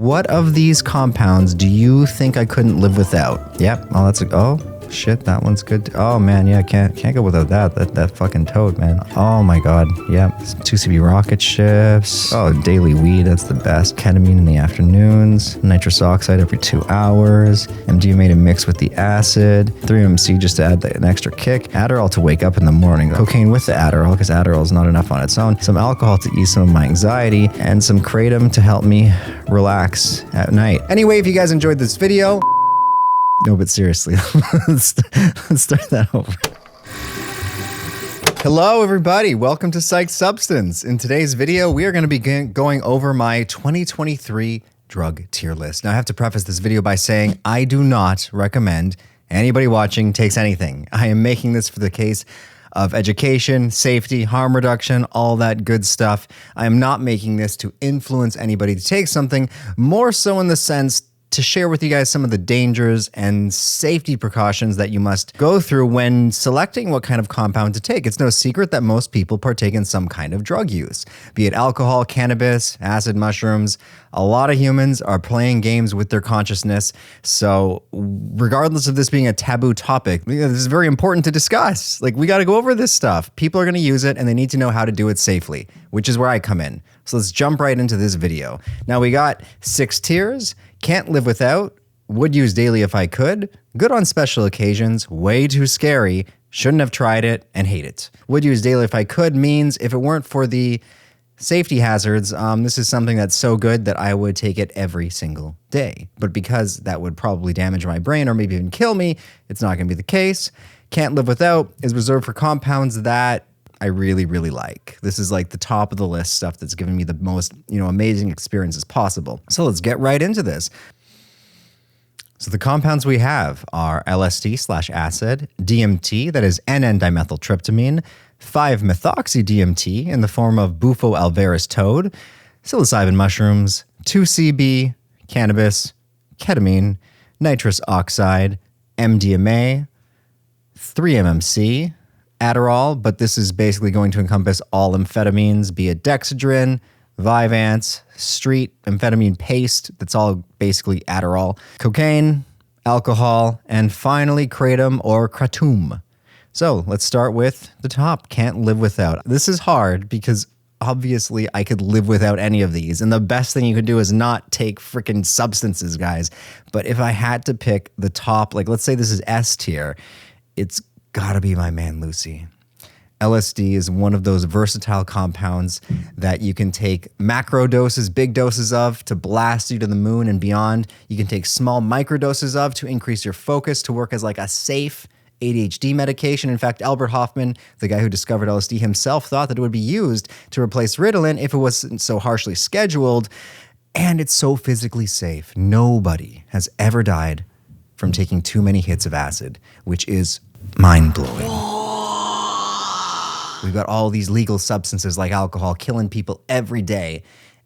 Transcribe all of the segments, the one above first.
What of these compounds do you think I couldn't live without? Yep. Oh, that's oh shit, that one's good. Oh man, yeah, can't go without that fucking toad, man. Oh my god, yeah. 2CB rocket ships. Oh, daily weed, that's the best. Ketamine in the afternoons. Nitrous oxide every 2 hours. MDMA to mix with the acid. 3-MC just to add an extra kick. Adderall to wake up in the morning. Cocaine with the Adderall, because Adderall is not enough on its own. Some alcohol to ease some of my anxiety, and some kratom to help me relax at night. Anyway, if you guys enjoyed this video, no, but seriously, let's start that over. Hello, everybody. Welcome to PsychedSubstance. In today's video, we are going to be going over my 2023 drug tier list. Now, I have to preface this video by saying I do not recommend anybody watching takes anything. I am making this for the case of education, safety, harm reduction, all that good stuff. I am not making this to influence anybody to take something, more so in the sense to share with you guys some of the dangers and safety precautions that you must go through when selecting what kind of compound to take. It's no secret that most people partake in some kind of drug use, be it alcohol, cannabis, acid, mushrooms. A lot of humans are playing games with their consciousness. So regardless of this being a taboo topic, this is very important to discuss. Like, we got to go over this stuff. People are going to use it and they need to know how to do it safely, which is where I come in. So let's jump right into this video. Now, we got 6 tiers. Can't live without, would use daily if I could, good on special occasions, way too scary, shouldn't have tried it, and hate it. Would use daily if I could means if it weren't for the safety hazards, this is something that's so good that I would take it every single day. But because that would probably damage my brain or maybe even kill me, it's not going to be the case. Can't live without is reserved for compounds that I really, really like. This is like the top of the list stuff that's given me the most, amazing experiences possible. So let's get right into this. So the compounds we have are LSD/acid, DMT, that is N,N-dimethyltryptamine, 5-methoxy-DMT in the form of Bufo alvaris toad, psilocybin mushrooms, 2CB, cannabis, ketamine, nitrous oxide, MDMA, 3-MMC, Adderall, but this is basically going to encompass all amphetamines, be it dexedrine, Vyvanse, street amphetamine paste, that's all basically Adderall, cocaine, alcohol, and finally kratom or kratom. So let's start with the top, can't live without. This is hard because obviously I could live without any of these, and the best thing you could do is not take freaking substances, guys. But if I had to pick the top, like let's say this is S tier, it's gotta be my man Lucy. LSD is one of those versatile compounds that you can take macro doses, big doses of to blast you to the moon and beyond. You can take small micro doses of to increase your focus, to work as like a safe ADHD medication. In fact, Albert Hofmann, the guy who discovered LSD himself, thought that it would be used to replace Ritalin if it wasn't so harshly scheduled. And it's so physically safe. Nobody has ever died from taking too many hits of acid, which is mind-blowing. We've got all these legal substances like alcohol killing people every day.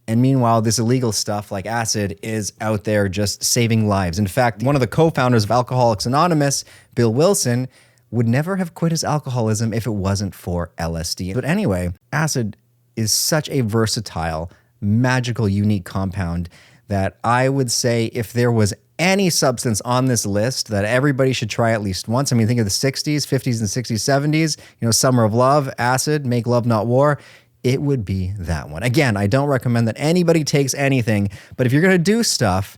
And meanwhile, this illegal stuff like acid is out there just saving lives. In fact, one of the co-founders of Alcoholics Anonymous, Bill Wilson, would never have quit his alcoholism if it wasn't for LSD. But anyway, acid is such a versatile, magical, unique compound that I would say if there was any substance on this list that everybody should try at least once. I mean, think of the 60s, 50s, and 60s, 70s, Summer of Love, acid, make love, not war. It would be that one. Again, I don't recommend that anybody takes anything, but if you're going to do stuff,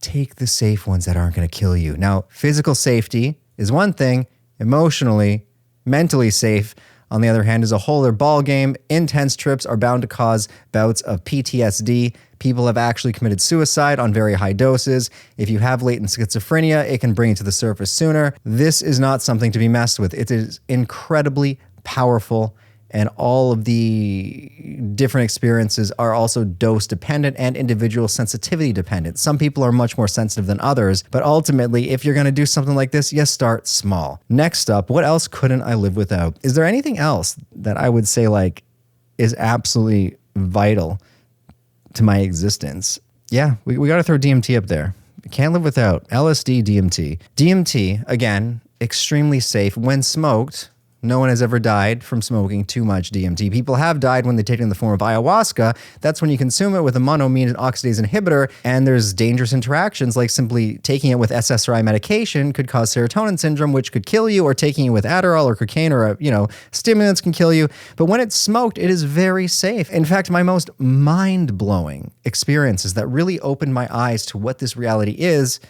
take the safe ones that aren't going to kill you. Now, physical safety is one thing. Emotionally, mentally safe, on the other hand, is a whole other ball game. Intense trips are bound to cause bouts of PTSD. People have actually committed suicide on very high doses. If you have latent schizophrenia, it can bring it to the surface sooner. This is not something to be messed with. It is incredibly powerful, and all of the different experiences are also dose dependent and individual sensitivity dependent. Some people are much more sensitive than others, but ultimately, if you're gonna do something like this, you start small. Next up, what else couldn't I live without? Is there anything else that I would say like is absolutely vital to my existence? Yeah, we gotta throw DMT up there. Can't live without LSD, DMT. DMT, again, extremely safe when smoked. No one has ever died from smoking too much DMT. People have died when they take it in the form of ayahuasca. That's when you consume it with a monoamine oxidase inhibitor, and there's dangerous interactions like simply taking it with SSRI medication could cause serotonin syndrome, which could kill you, or taking it with Adderall or cocaine or, stimulants can kill you. But when it's smoked, it is very safe. In fact, my most mind-blowing experiences that really opened my eyes to what this reality is,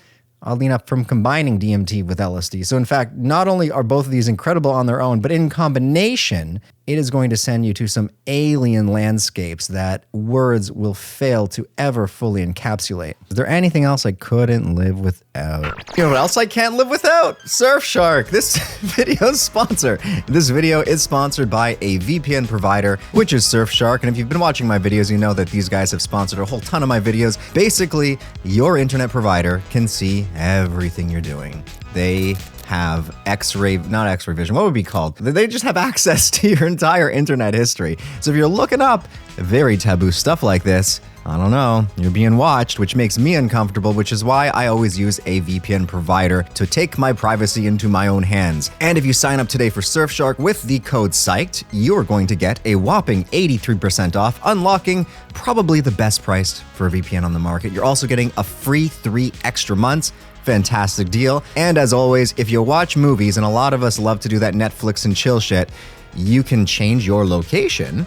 I'll lean up from combining DMT with LSD. So in fact, not only are both of these incredible on their own, but in combination, it is going to send you to some alien landscapes that words will fail to ever fully encapsulate. Is there anything else I couldn't live without? You know what else I can't live without? Surfshark, this video's sponsor. This video is sponsored by a VPN provider, which is Surfshark. And if you've been watching my videos, you know that these guys have sponsored a whole ton of my videos. Basically, your internet provider can see everything you're doing. They have not X-ray vision, what would it be called? They just have access to your entire internet history. So if you're looking up very taboo stuff like this, I don't know, you're being watched, which makes me uncomfortable, which is why I always use a VPN provider to take my privacy into my own hands. And if you sign up today for Surfshark with the code PSYCHED, you're going to get a whopping 83% off, unlocking probably the best price for a VPN on the market. You're also getting a free 3 extra months. Fantastic deal. And as always, if you watch movies, and a lot of us love to do that Netflix and chill shit, you can change your location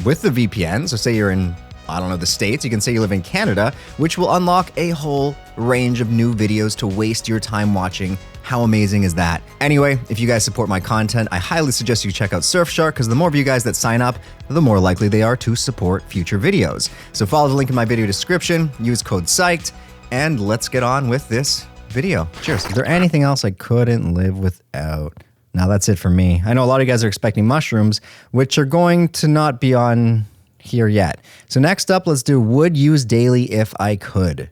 with the VPN. So say you're in, the States, you can say you live in Canada, which will unlock a whole range of new videos to waste your time watching. How amazing is that? Anyway, if you guys support my content, I highly suggest you check out Surfshark, because the more of you guys that sign up, the more likely they are to support future videos. So follow the link in my video description, use code PSYCHED, and let's get on with this video. Cheers. Is there anything else I couldn't live without? Now that's it for me. I know a lot of you guys are expecting mushrooms, which are going to not be on here yet. So next up, let's do would use daily if I could.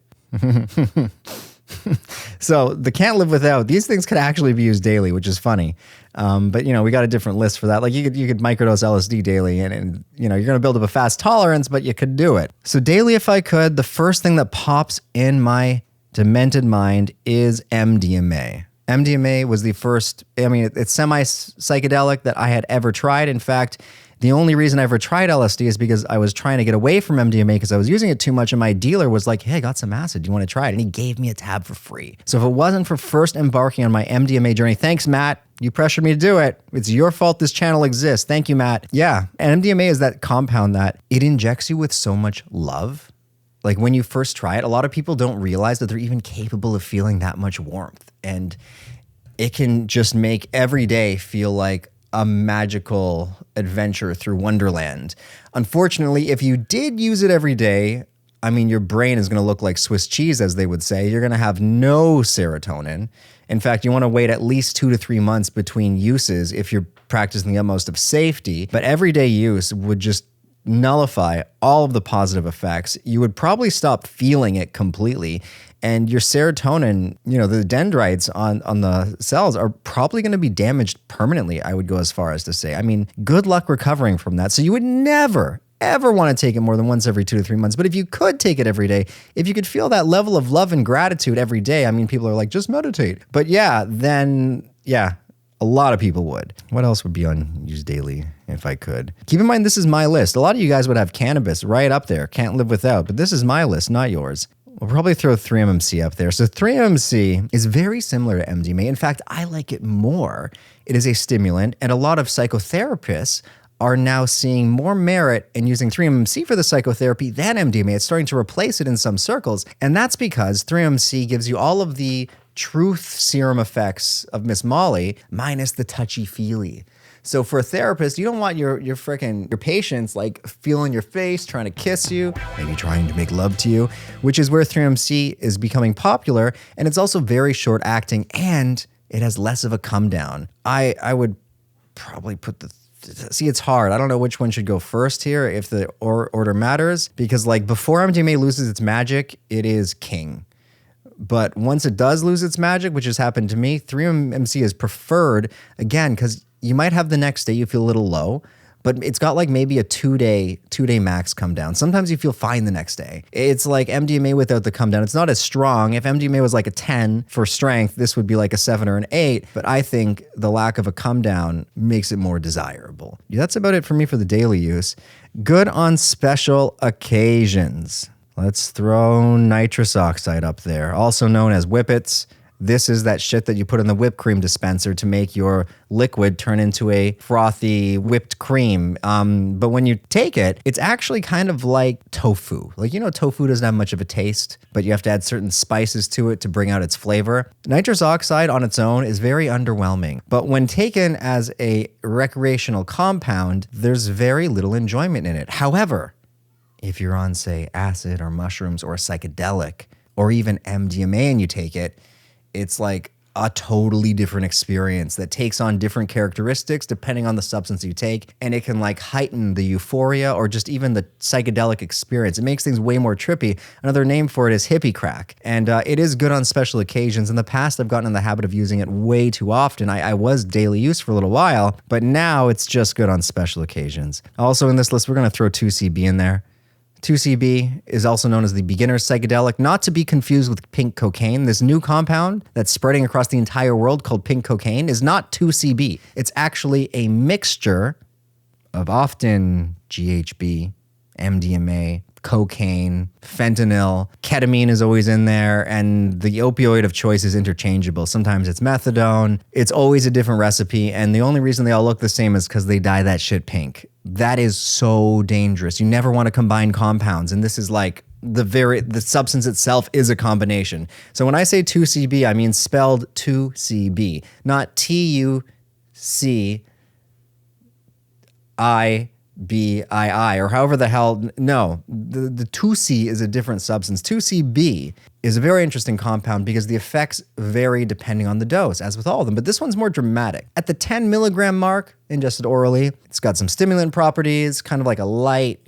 So the can't live without, these things could actually be used daily, which is funny. But we got a different list for that. Like you could microdose LSD daily and you're going to build up a fast tolerance, but you could do it. So daily if I could, the first thing that pops in my demented mind is MDMA. MDMA was the first, it's semi-psychedelic that I had ever tried. In fact, the only reason I ever tried LSD is because I was trying to get away from MDMA because I was using it too much, and my dealer was like, hey, I got some acid. Do you want to try it? And he gave me a tab for free. So if it wasn't for first embarking on my MDMA journey, thanks, Matt. You pressured me to do it. It's your fault this channel exists. Thank you, Matt. Yeah, and MDMA is that compound that it injects you with so much love. Like when you first try it, a lot of people don't realize that they're even capable of feeling that much warmth. And it can just make every day feel like a magical adventure through Wonderland. Unfortunately, if you did use it every day, your brain is going to look like Swiss cheese, as they would say. You're going to have no serotonin. In fact, you want to wait at least 2 to 3 months between uses if you're practicing the utmost of safety. But everyday use would just nullify all of the positive effects. You would probably stop feeling it completely. And your serotonin, the dendrites on the cells are probably going to be damaged permanently, I would go as far as to say. Good luck recovering from that. So you would never, ever want to take it more than once every 2 to 3 months. But if you could take it every day, if you could feel that level of love and gratitude every day, people are like, just meditate. But then a lot of people would. What else would be on use daily if I could? Keep in mind, this is my list. A lot of you guys would have cannabis right up there. Can't live without. But this is my list, not yours. We'll probably throw 3-MMC up there. So 3-MMC is very similar to MDMA. In fact, I like it more. It is a stimulant, and a lot of psychotherapists are now seeing more merit in using 3-MMC for the psychotherapy than MDMA. It's starting to replace it in some circles, and that's because 3-MMC gives you all of the truth serum effects of Miss Molly minus the touchy-feely. So for a therapist, you don't want your patients like feeling your face, trying to kiss you, maybe trying to make love to you, which is where 3-MMC is becoming popular. And it's also very short acting, and it has less of a come down. I would probably put it's hard. I don't know which one should go first here if the order matters, because before MDMA loses its magic, it is king. But once it does lose its magic, which has happened to me, 3-MMC is preferred, again, because you might have the next day you feel a little low, but it's got like maybe a two-day max come down. Sometimes you feel fine the next day. It's like MDMA without the come down. It's not as strong. If MDMA was like a 10 for strength, this would be like a 7 or an 8, but I think the lack of a come down makes it more desirable. That's about it for me for the daily use. Good on special occasions. Let's throw nitrous oxide up there, also known as whippets. This is that shit that you put in the whipped cream dispenser to make your liquid turn into a frothy whipped cream. But when you take it, it's actually kind of like tofu. Like, you know, tofu doesn't have much of a taste, but you have to add certain spices to it to bring out its flavor. Nitrous oxide on its own is very underwhelming, but when taken as a recreational compound, there's very little enjoyment in it. However, if you're on, say, acid or mushrooms or a psychedelic or even MDMA and you take it, it's like a totally different experience that takes on different characteristics depending on the substance you take, and it can like heighten the euphoria or just even the psychedelic experience. It makes things way more trippy. Another name for it is hippie crack, and it is good on special occasions. In the past, I've gotten in the habit of using it way too often. I was daily use for a little while, but now it's just good on special occasions. Also in this list, we're going to throw 2CB in there. 2CB is also known as the beginner's psychedelic, not to be confused with pink cocaine. This new compound that's spreading across the entire world called pink cocaine is not 2CB. It's actually a mixture of often GHB, MDMA, cocaine, fentanyl, ketamine is always in there, and the opioid of choice is interchangeable. Sometimes it's methadone. It's always a different recipe, and the only reason they all look the same is because they dye that shit pink. That is so dangerous. You never want to combine compounds, and this is like the substance itself is a combination. So when I say 2CB, I mean spelled 2CB, not TUCIBII or however the hell. No, the 2C is a different substance. 2CB is a very interesting compound because the effects vary depending on the dose, as with all of them, but this one's more dramatic. At the 10 milligram mark, ingested orally, it's got some stimulant properties, kind of like a light,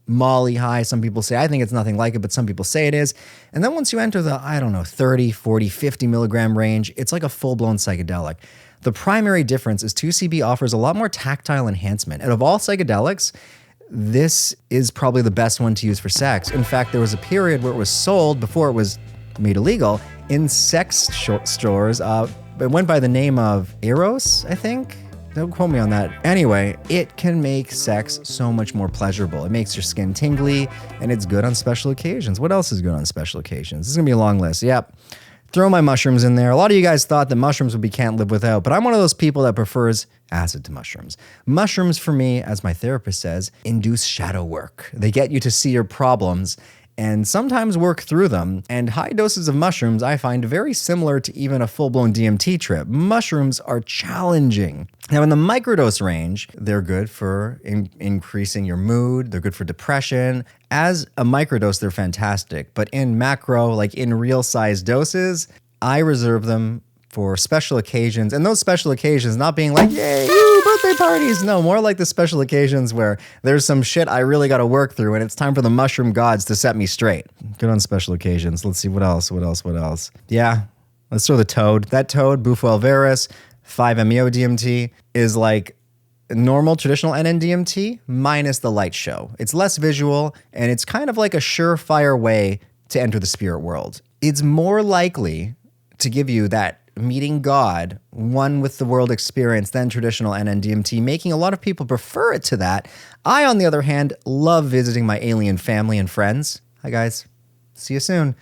Molly high. Some people say, I think it's nothing like it, but some people say it is. And then once you enter the, 30, 40, 50 milligram range, it's like a full-blown psychedelic. The primary difference is 2CB offers a lot more tactile enhancement. And of all psychedelics, this is probably the best one to use for sex. In fact, there was a period where it was sold before it was made illegal in sex stores. It went by the name of Eros, I think. Don't quote me on that. Anyway, it can make sex so much more pleasurable. It makes your skin tingly, and it's good on special occasions. What else is good on special occasions? This is gonna be a long list. Yep. Throw my mushrooms in there. A lot of you guys thought that mushrooms would be can't live without, but I'm one of those people that prefers acid to mushrooms. Mushrooms, for me, as my therapist says, induce shadow work. They get you to see your problems and sometimes work through them. And high doses of mushrooms I find very similar to even a full-blown DMT trip. Mushrooms are challenging. Now, in the microdose range, they're good for increasing your mood. They're good for depression. As a microdose, they're fantastic. But in macro, like in real-size doses, I reserve them for special occasions. And those special occasions not being like, yay, woo, birthday parties. No, more like the special occasions where there's some shit I really got to work through and it's time for the mushroom gods to set me straight. Good on special occasions. Let's see, what else? Yeah, let's throw the toad. That toad, Bufo alvarez, 5-MeO DMT, is like normal traditional NN-DMT minus the light show. It's less visual, and it's kind of like a surefire way to enter the spirit world. It's more likely to give you that meeting God, one with the world experience, than traditional NN-DMT, making a lot of people prefer it to that. I, on the other hand, love visiting my alien family and friends. Hi, guys. See you soon.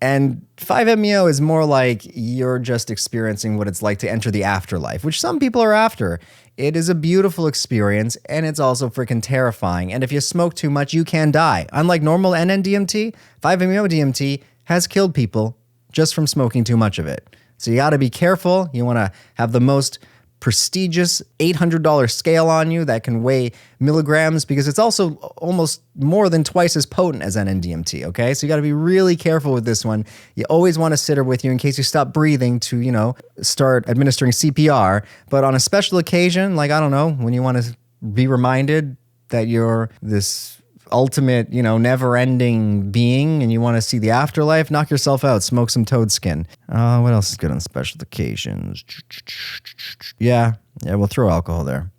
And 5-MeO is more like you're just experiencing what it's like to enter the afterlife, which some people are after. It is a beautiful experience, and it's also freaking terrifying. And if you smoke too much, you can die. Unlike normal NN-DMT, 5-MeO DMT has killed people just from smoking too much of it. So you gotta be careful. You wanna have the most prestigious $800 scale on you that can weigh milligrams, because it's also almost more than twice as potent as NN-DMT, okay? So you gotta be really careful with this one. You always want a sitter with you in case you stop breathing to, start administering CPR. But on a special occasion, like, I don't know, when you wanna be reminded that you're this ultimate, never-ending being and you want to see the afterlife, knock yourself out, smoke some toad skin. What else is good on special occasions? Yeah, we'll throw alcohol there.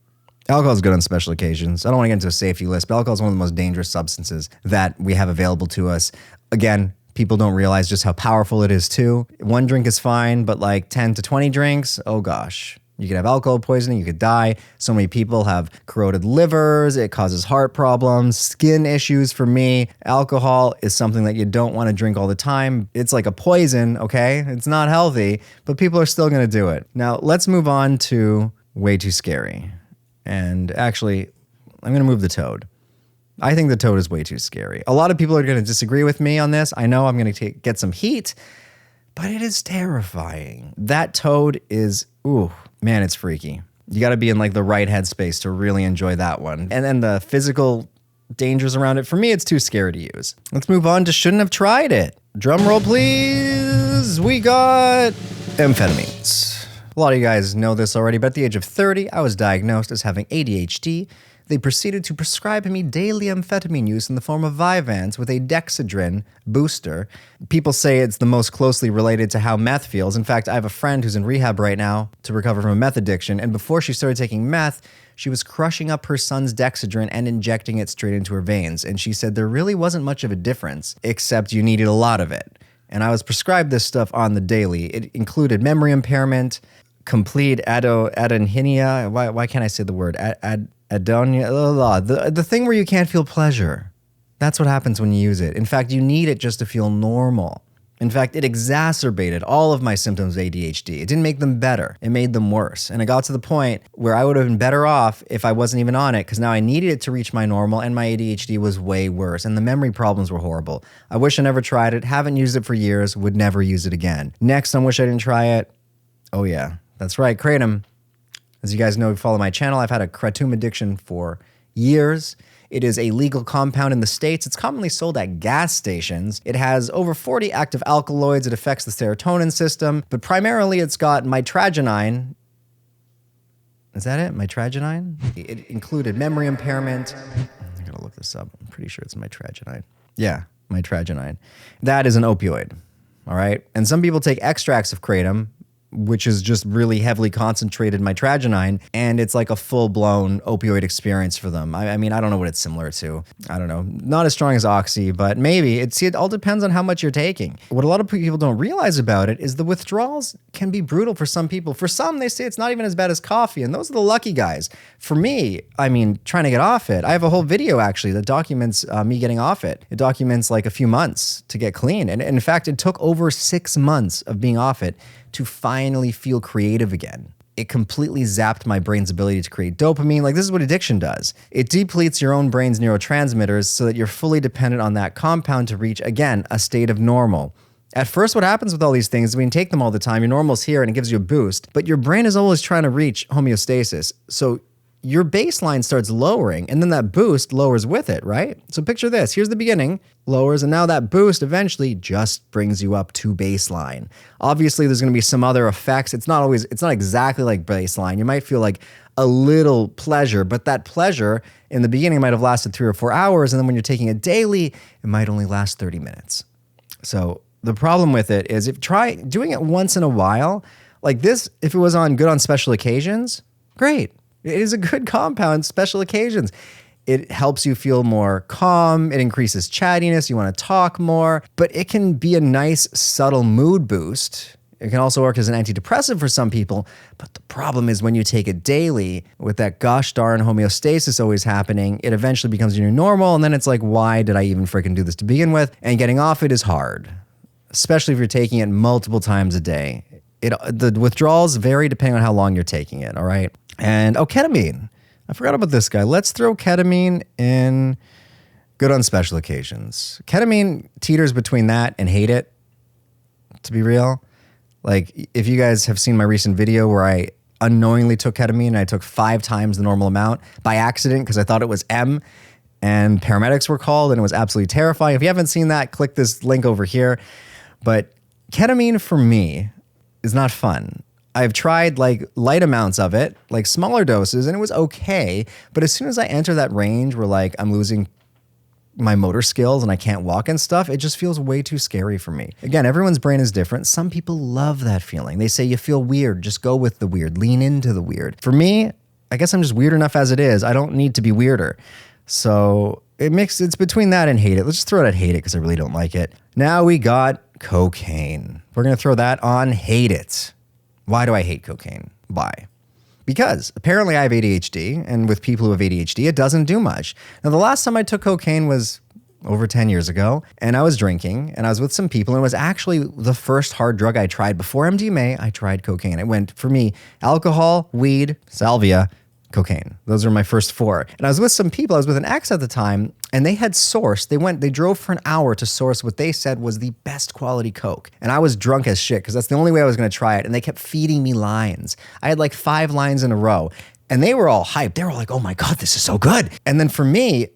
Alcohol is good on special occasions. I don't want to get into a safety list, but alcohol is one of the most dangerous substances that we have available to us. Again, people don't realize just how powerful it is too. One drink is fine, but like 10 to 20 drinks, oh gosh. You could have alcohol poisoning, you could die. So many people have corroded livers, it causes heart problems, skin issues for me. Alcohol is something that you don't want to drink all the time. It's like a poison, okay? It's not healthy, but people are still going to do it. Now, let's move on to way too scary. And actually, I'm going to move the toad. I think the toad is way too scary. A lot of people are going to disagree with me on this. I know I'm going to get some heat, but it is terrifying. That toad is, ooh, man, it's freaky. You got to be in like the right headspace to really enjoy that one. And then the physical dangers around it, for me, it's too scary to use. Let's move on to shouldn't have tried it. Drum roll, please. We got amphetamines. A lot of you guys know this already, but at the age of 30, I was diagnosed as having ADHD. They proceeded to prescribe me daily amphetamine use in the form of Vyvanse with a dexedrine booster. People say it's the most closely related to how meth feels. In fact, I have a friend who's in rehab right now to recover from a meth addiction, and before she started taking meth, she was crushing up her son's dexedrine and injecting it straight into her veins. And she said there really wasn't much of a difference, except you needed a lot of it. And I was prescribed this stuff on the daily. It included memory impairment, complete adonhenia. Why can't I say the word? Adonia, the thing where you can't feel pleasure. That's what happens when you use it. In fact, you need it just to feel normal. In fact, it exacerbated all of my symptoms of ADHD. It didn't make them better. It made them worse. And it got to the point where I would have been better off if I wasn't even on it, because now I needed it to reach my normal and my ADHD was way worse. And the memory problems were horrible. I wish I never tried it. Haven't used it for years. Would never use it again. Next on Wish I Didn't Try It. Oh yeah, that's right, kratom. As you guys know, who follow my channel, I've had a kratom addiction for years. It is a legal compound in the States. It's commonly sold at gas stations. It has over 40 active alkaloids. It affects the serotonin system, but primarily it's got mitragynine. Is that it? Mitragynine? It included memory impairment. I gotta look this up. I'm pretty sure it's mitragynine. Yeah, mitragynine. That is an opioid, all right? And some people take extracts of kratom, which is just really heavily concentrated mitragynine, and it's like a full-blown opioid experience for them. I mean, I don't know what it's similar to. I don't know. Not as strong as Oxy, but maybe. It all depends on how much you're taking. What a lot of people don't realize about it is the withdrawals can be brutal for some people. For some, they say it's not even as bad as coffee, and those are the lucky guys. For me, I mean, trying to get off it, I have a whole video, actually, that documents me getting off it. It documents like a few months to get clean, and in fact, it took over 6 months of being off it to finally feel creative again. It completely zapped my brain's ability to create dopamine. Like, this is what addiction does. It depletes your own brain's neurotransmitters so that you're fully dependent on that compound to reach, again, a state of normal. At first, what happens with all these things is when you take them all the time, your normal's here and it gives you a boost, but your brain is always trying to reach homeostasis. So your baseline starts lowering, and then that boost lowers with it, right? So picture this. Here's the beginning, lowers, and now that boost eventually just brings you up to baseline. Obviously, there's going to be some other effects. It's not exactly like baseline. You might feel like a little pleasure, but that pleasure in the beginning might have lasted 3 or 4 hours, and then when you're taking it daily, it might only last 30 minutes. So the problem with it is if try doing it once in a while, like this, if it was good on special occasions, great. It is a good compound, special occasions. It helps you feel more calm. It increases chattiness. You want to talk more, but it can be a nice, subtle mood boost. It can also work as an antidepressant for some people, but the problem is when you take it daily with that gosh darn homeostasis always happening, it eventually becomes your new normal, and then it's like, why did I even freaking do this to begin with? And getting off it is hard, especially if you're taking it multiple times a day. The withdrawals vary depending on how long you're taking it, all right? And, ketamine. I forgot about this guy. Let's throw ketamine in good on special occasions. Ketamine teeters between that and hate it, to be real. Like, if you guys have seen my recent video where I unknowingly took ketamine and I took 5 times the normal amount by accident because I thought it was M, and paramedics were called, and it was absolutely terrifying. If you haven't seen that, click this link over here. But ketamine for me is not fun. I've tried like light amounts of it, like smaller doses, and it was okay. But as soon as I enter that range where like I'm losing my motor skills and I can't walk and stuff, it just feels way too scary for me. Again, everyone's brain is different. Some people love that feeling. They say you feel weird, just go with the weird, lean into the weird. For me, I guess I'm just weird enough as it is. I don't need to be weirder. So it's between that and hate it. Let's just throw it at hate it because I really don't like it. Now we got cocaine. We're going to throw that on hate it. Why do I hate cocaine? Why? Because apparently I have ADHD, and with people who have ADHD, it doesn't do much. Now, the last time I took cocaine was over 10 years ago, and I was drinking, and I was with some people, and it was actually the first hard drug I tried. Before MDMA, I tried cocaine. It went, for me, alcohol, weed, salvia, cocaine. Those were my first four. And I was with some people, I was with an ex at the time, and they had sourced, they drove for an hour to source what they said was the best quality coke. And I was drunk as shit, because that's the only way I was gonna try it, and they kept feeding me lines. I had like 5 lines in a row, and they were all hyped. They were like, oh my God, this is so good. And then for me,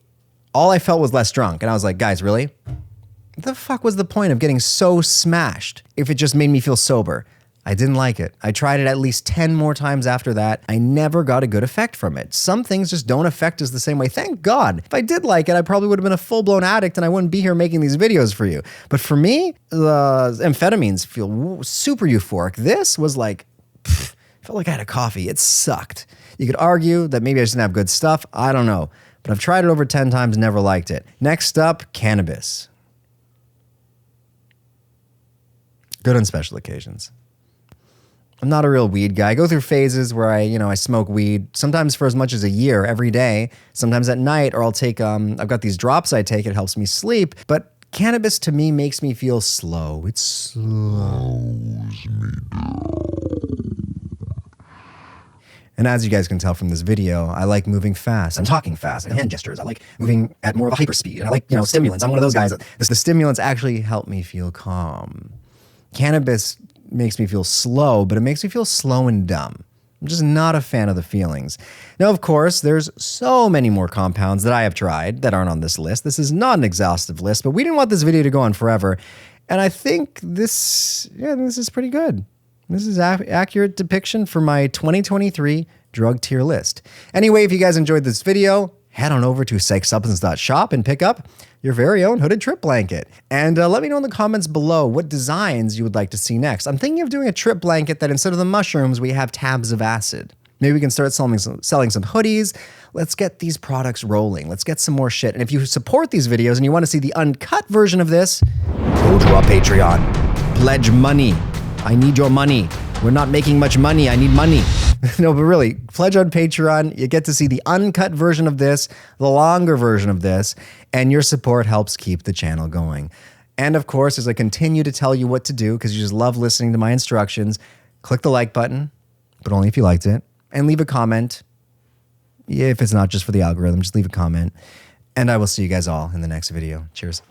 all I felt was less drunk. And I was like, guys, really? What the fuck was the point of getting so smashed if it just made me feel sober? I didn't like it. I tried it at least 10 more times after that. I never got a good effect from it. Some things just don't affect us the same way. Thank God. If I did like it, I probably would have been a full-blown addict and I wouldn't be here making these videos for you. But for me, amphetamines feel super euphoric. This was like, felt like I had a coffee. It sucked. You could argue that maybe I just didn't have good stuff. I don't know. But I've tried it over 10 times, never liked it. Next up, cannabis. Good on special occasions. I'm not a real weed guy. I go through phases where I smoke weed, sometimes for as much as a year, every day, sometimes at night, or I'll take, I've got these drops I take, it helps me sleep. But cannabis to me makes me feel slow. It slows me down. And as you guys can tell from this video, I like moving fast. I'm talking fast, and hand gestures. I like moving at more of a hyperspeed. I like, stimulants. I'm one of those guys. The stimulants actually help me feel calm. Cannabis makes me feel slow, but it makes me feel slow and dumb. I'm just not a fan of the feelings. Now, of course, there's so many more compounds that I have tried that aren't on this list. This is not an exhaustive list, but we didn't want this video to go on forever. And I think this is pretty good. This is an accurate depiction for my 2023 drug tier list. Anyway, if you guys enjoyed this video, head on over to PsychedSubstance.shop and pick up your very own hooded trip blanket. And let me know in the comments below what designs you would like to see next. I'm thinking of doing a trip blanket that instead of the mushrooms, we have tabs of acid. Maybe we can start selling some hoodies. Let's get these products rolling. Let's get some more shit. And if you support these videos and you want to see the uncut version of this, go to our Patreon. Pledge money. I need your money. We're not making much money. I need money. No, but really, pledge on Patreon. You get to see the uncut version of this, the longer version of this, and your support helps keep the channel going. And of course, as I continue to tell you what to do, because you just love listening to my instructions, click the like button, but only if you liked it, and leave a comment. If it's not just for the algorithm, just leave a comment. And I will see you guys all in the next video. Cheers.